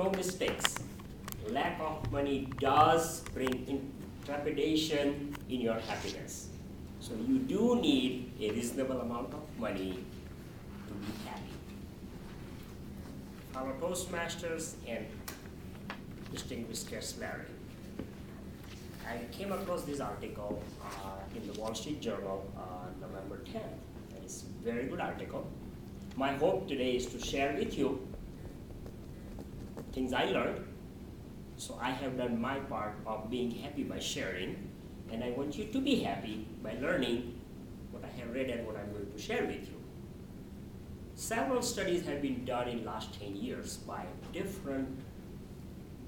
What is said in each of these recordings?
no mistakes. Lack of money does bring trepidation in your happiness. So you do need a reasonable amount of money to be happy. Our Toastmasters and distinguished guest Larry, I came across this article in the Wall Street Journal on November 10th. It's a very good article. My hope today is to share with you things I learned. So I have done my part of being happy by sharing, and I want you to be happy by learning what I have read and what I'm going to share with you. Several studies have been done in the last 10 years by different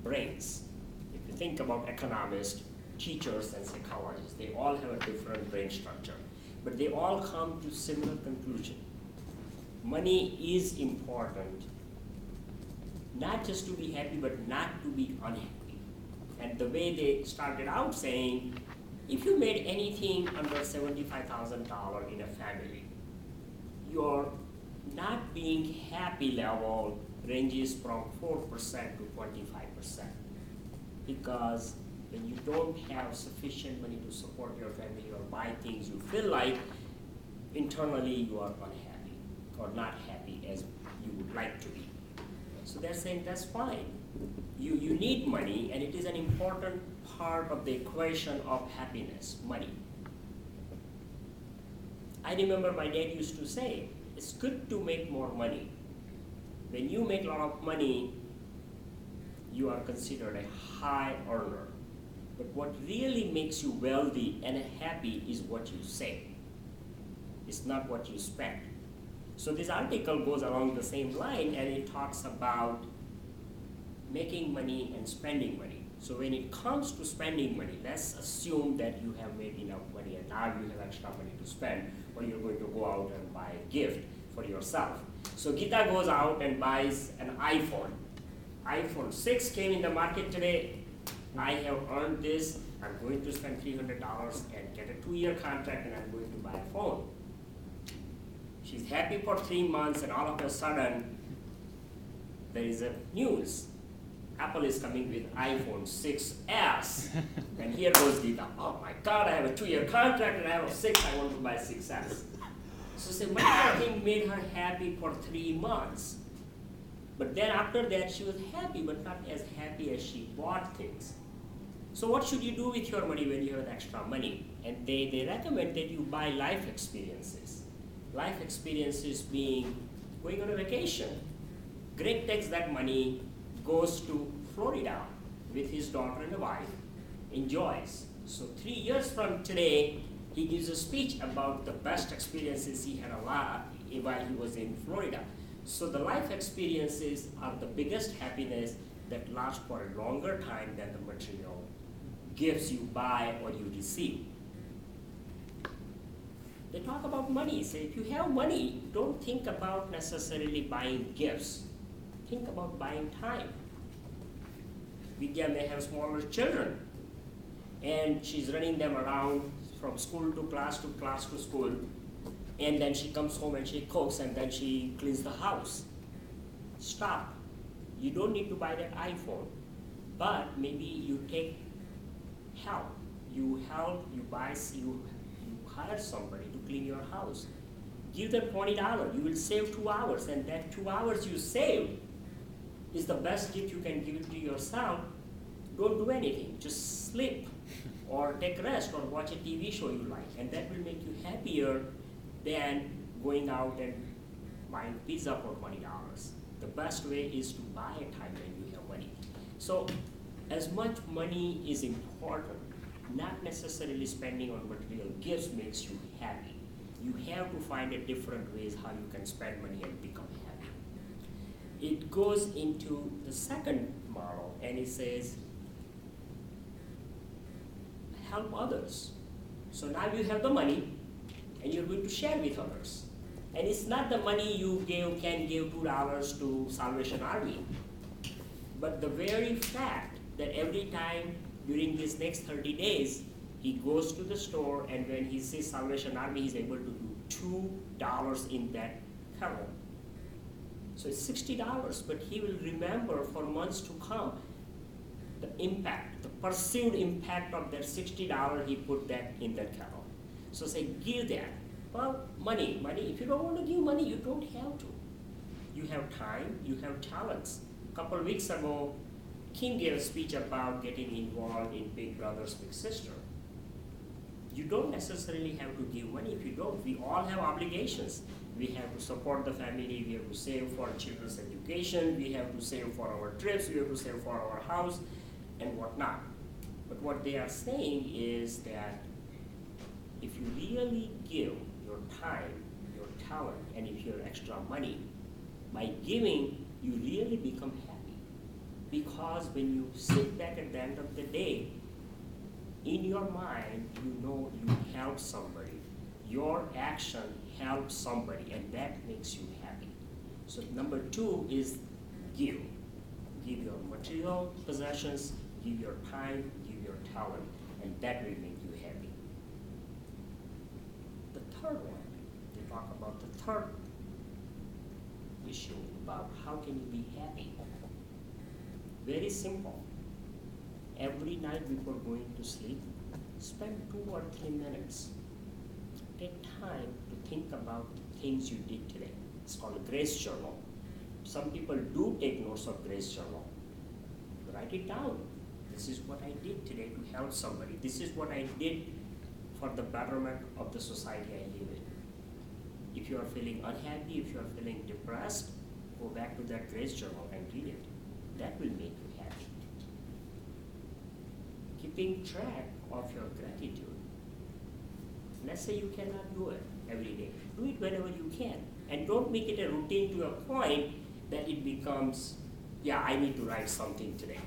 brains. If you think about economists, teachers, and psychologists, they all have a different brain structure, but they all come to similar conclusion. Money is important, not just to be happy, but not to be unhappy. And the way they started out saying, if you made anything under $75,000 in a family, your not being happy level ranges from 4% to 25%. Because when you don't have sufficient money to support your family or buy things you feel like, internally you are unhappy or not happy as you would like to be. So they're saying that's fine. You need money, and it is an important part of the equation of happiness, money. I remember my dad used to say, it's good to make more money. When you make a lot of money, you are considered a high earner. But what really makes you wealthy and happy is what you save. It's not what you spend. So this article goes along the same line, and it talks about making money and spending money. So when it comes to spending money, let's assume that you have made enough money and now you have extra money to spend, or you're going to go out and buy a gift for yourself. So Gita goes out and buys an iPhone. iPhone 6 came in the market today. I have earned this. I'm going to spend $300 and get a 2-year contract, and I'm going to buy a phone. She's happy for 3 months, and all of a sudden, there is a news. Apple is coming with iPhone 6s. And here goes Gita. Oh my God, I have a 2-year contract and I have a 6, I want to buy 6s. So money made her happy for 3 months. But then after that, she was happy, but not as happy as she bought things. So what should you do with your money when you have extra money? And they recommend that you buy life experiences. Life experiences being going on a vacation. Greg takes that money, goes to Florida with his daughter and wife, enjoys. So 3 years from today, he gives a speech about the best experiences he had while he was in Florida. So the life experiences are the biggest happiness that lasts for a longer time than the material gifts you buy or you receive. They talk about money. Say, if you have money, don't think about necessarily buying gifts. Think about buying time. Vidya may have smaller children, and she's running them around from school to class to class to school, and then she comes home and she cooks, and then she cleans the house. Stop. You don't need to buy that iPhone, but maybe you take help. You hire somebody to clean your house. Give them $20. You will save 2 hours, and that 2 hours you save is the best gift you can give to yourself. Don't do anything. Just sleep or take rest or watch a TV show you like, and that will make you happier than going out and buying pizza for $20. The best way is to buy a time when you have money. So as much money is important, not necessarily spending on material gifts makes you happy. You have to find a different ways how you can spend money and become happy. It goes into the second model, and it says, help others. So now you have the money, and you're going to share with others. And it's not the money you can give $2 to Salvation Army, but the very fact that every time during these next 30 days, he goes to the store, and when he sees Salvation Army, he's able to do $2 in that column. So it's $60, but he will remember for months to come the impact, the perceived impact of that $60 he put that in that kettle. So say, give that. Well, money, if you don't want to give money, you don't have to. You have time, you have talents. A couple of weeks ago, Kim gave a speech about getting involved in Big Brothers Big Sister. You don't necessarily have to give money if you don't. We all have obligations. We have to support the family, we have to save for children's education, we have to save for our trips, we have to save for our house, and whatnot. But what they are saying is that if you really give your time, your talent, and if you have extra money, by giving, you really become happy. Because when you sit back at the end of the day, in your mind, you know you helped somebody. Your action helps somebody, and that makes you happy. So number 2 is give. Give your material possessions, give your time, give your talent, and that will make you happy. The third one, they talk about the third issue about how can you be happy. Very simple. Every night before going to sleep, spend 2 or 3 minutes. Take time to think about the things you did today. It's called a grace journal. Some people do take notes of grace journal. Write it down. This is what I did today to help somebody. This is what I did for the betterment of the society I live in. If you are feeling unhappy, if you are feeling depressed, go back to that grace journal and read it. That will make you happy. Keeping track of your gratitude. Let's say you cannot do it every day. Do it whenever you can. And don't make it a routine to a point that it becomes, yeah, I need to write something today.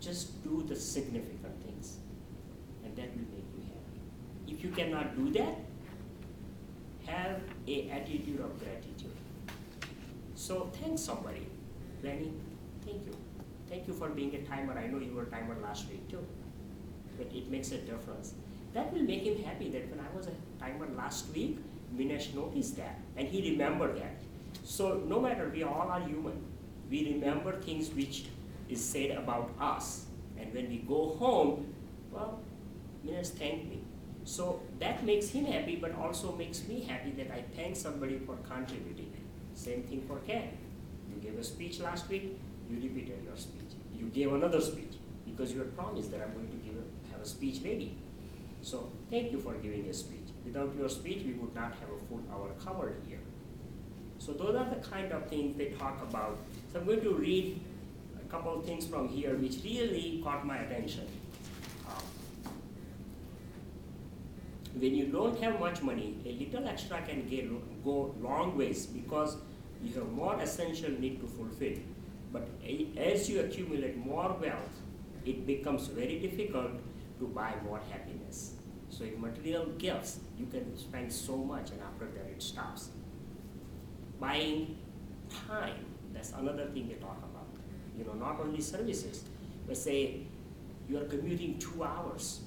Just do the significant things, and that will make you happy. If you cannot do that, have an attitude of gratitude. So thank somebody. Lenny, thank you. Thank you for being a timer. I know you were a timer last week too, but it makes a difference. That will make him happy that when I was a timer last week, Minesh noticed that, and he remembered that. So no matter, we all are human. We remember things which is said about us. And when we go home, well, Minesh thanked me. So that makes him happy, but also makes me happy that I thank somebody for contributing. Same thing for Ken. You gave a speech last week, you repeated your speech. You gave another speech because you had promised that I'm going to have a speech ready. So thank you for giving a speech. Without your speech, we would not have a full hour covered here. So those are the kind of things they talk about. So I'm going to read a couple of things from here which really caught my attention. When you don't have much money, a little extra can go long ways because you have more essential need to fulfill. But as you accumulate more wealth, it becomes very difficult to buy more happiness. So in material gifts, you can spend so much and after that it stops. Buying time, that's another thing they talk about. You know, not only services, but say you are commuting 2 hours.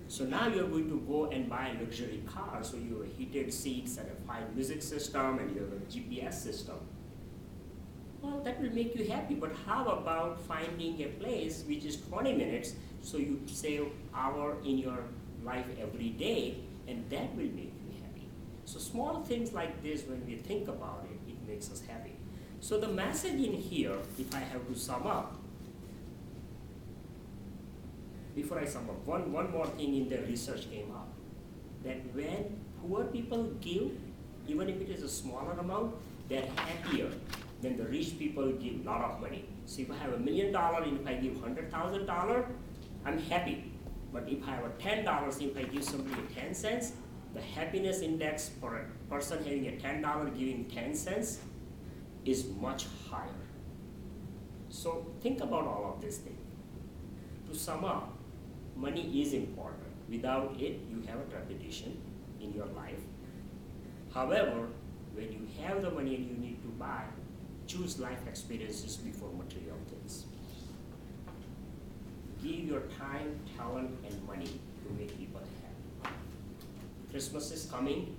So now you're going to go and buy a luxury car, so you have heated seats and a fine music system and you have a GPS system. Well, that will make you happy, but how about finding a place which is 20 minutes, so you save an hour in your life every day, and that will make you happy. So small things like this, when we think about it, it makes us happy. So the message in here, if I have to sum up, before I sum up, one more thing in the research came up, that when poor people give, even if it is a smaller amount, they're happier than the rich people give a lot of money. So if I have $1 million and if I give $100,000, I'm happy. But if I have $10, if I give somebody 10 cents, the happiness index for a person having a $10 giving 10 cents is much higher. So think about all of these things. To sum up, money is important. Without it, you have a repetition in your life. However, when you have the money and you need to buy, choose life experiences before material things. Give your time, talent, and money to make people happy. Christmas is coming.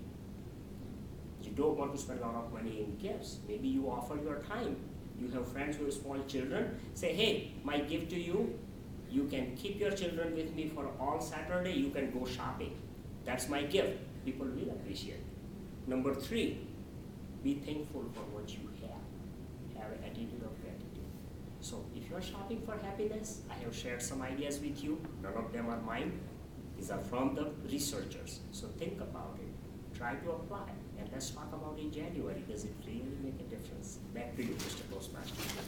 You don't want to spend a lot of money in gifts. Maybe you offer your time. You have friends who have small children. Say, hey, my gift to you, you can keep your children with me for all Saturday. You can go shopping. That's my gift. People will appreciate. Number 3, be thankful for what you have. Have an attitude of gratitude. So if you're shopping for happiness, I have shared some ideas with you. None of them are mine. These are from the researchers. So think about it. Try to apply. And let's talk about in January. Does it really make a difference? Back to you, Mr. Postmaster.